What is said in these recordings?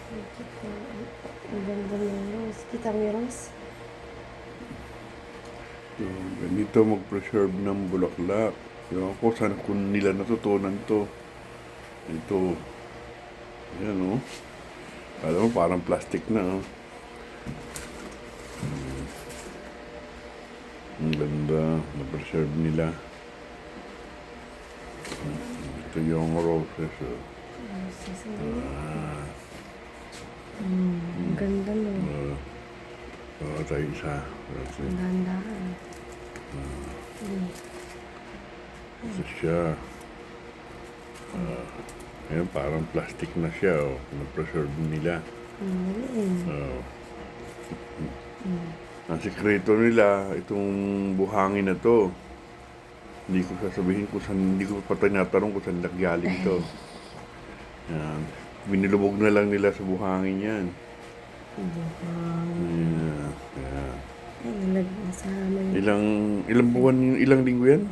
Kita, ang ganda ng rose. Kita mo yung rose? So, ganito mag-preserve ng bulaklak. Yung ako, saan kung nila natutunan to. Ito. Ayan, oh. Alam mo, parang plastic na, oh. Ang ganda. Na-preserve nila. Ito yung roses, oh. Roses, ang ganda no. Tayo isa. Ang ganda. Ito siya. Ayan, parang plastic na siya, oh. Na-preserve nila. Oh. Ang sikreto nila, itong buhangin na to. Hindi ko sasabihin kung saan, hindi ko pa tinatanong kung saan naggaling to. Yan. Binilubog na lang nila sa buhangin yan. Yan. Yan. Ay, nasama yun. Ilang buwan, ilang linggo yan?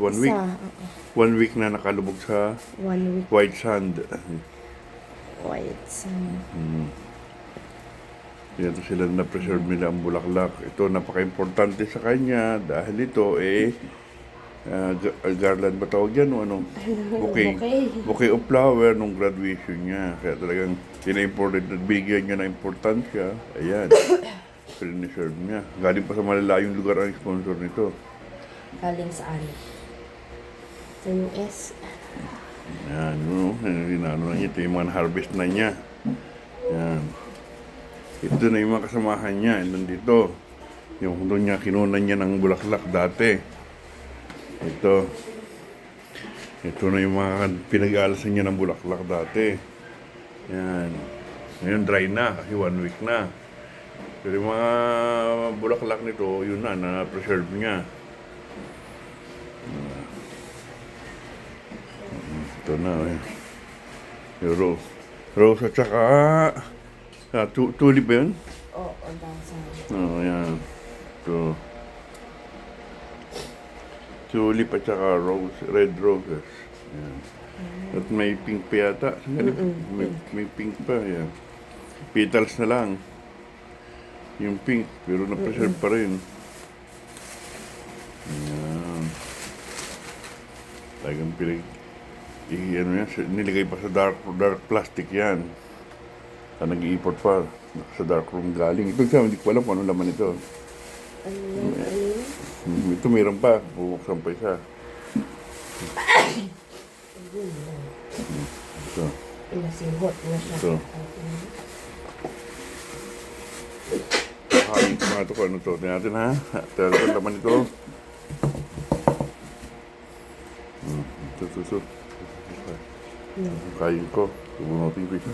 1 week? Isa, oo. 1 week na nakalubog sa 1 week. white sand. White sun. Yan ito sila na-preserve nila ang bulaklak. Ito napaka-importante sa kanya dahil ito garland ba tawag yan o ano? Bouquet. Bouquet of flower nung graduation niya. Kaya talagang tina-important at bigyan niya na importansya. Ayan. Preserve niya. Galing pa sa malalayong lugar ang sponsor nito. Galing saan? Sa US. Yan, ano na niya. Ito yung mga harvest na niya. Yan. Ito na yung mga kasamahan niya. Nandito. Yung doon niya, kinunan niya ng bulaklak dati. Ito. Ito na yung mga pinag-aalasan niya ng bulaklak dati. Yan. Ngayon dry na kasi 1 week na. Pero yung mga bulaklak nito, yun na-preserve niya. Ito na, yung rose at saka tulip ba yun? Oo, dasa. Yan. Ito. Tulip at saka red roses. Yan. At may pink pa yata. May pink pa, yan. Petals na lang. Yung pink, pero na-preserve pa rin. Yan. Talagang nilagay pa sa dark plastic yan. Nag-i-import pa. Sa dark room galing. Ito siya, hindi ko alam kung ano laman ito. Ano yun? Ito mayroon pa. Bubuksan pa isa. Ito. Inasibot na siya. Ito. Kain ko nga ito kung ano ito. Tingnan natin ha. Ito laman ito. Ito. Kain ko. Subunutin ko isa.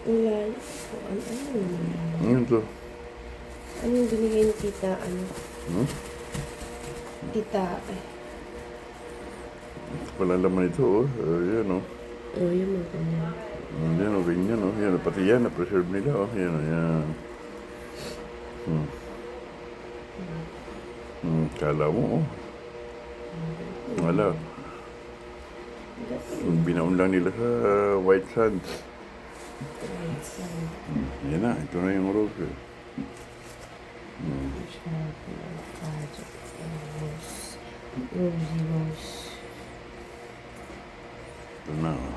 Ulan. Ano Ito. Ano yung binigay ni tita? Ano? Tita. Wala laman ito, oh. Ayan, oh. Oh, yun mo kanya. Yan, oh. Ganyan, oh. Yan, pati yan. Na-preserve nila, oh. Yan, oh. Yan. Kala mo, oh. Wala. Binaon lang nila sa white sand. Yan na. Ito na yung rose, eh. Rose. Ito na, oh.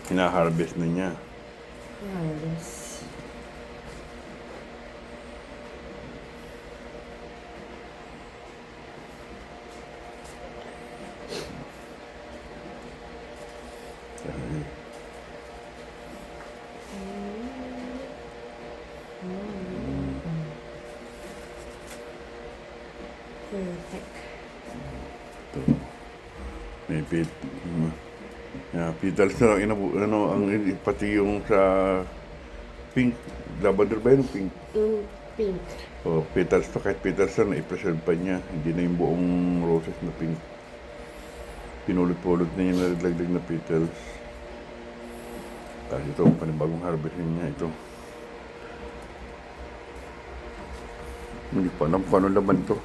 Hina-harvest na niya. Harvest. Perfect. Ito. May petals na lang pati yung sa pink. Lavender ba yun? Pink. Pink. O, petals to. Kahit petals na, i-preserve pa niya. Hindi na yung buong roses na pink. Pinulot-pulot na yung nalaglag na petals. Tapos ito, panibagong harvesting niya ito. Hindi pa alam kung ano laman to.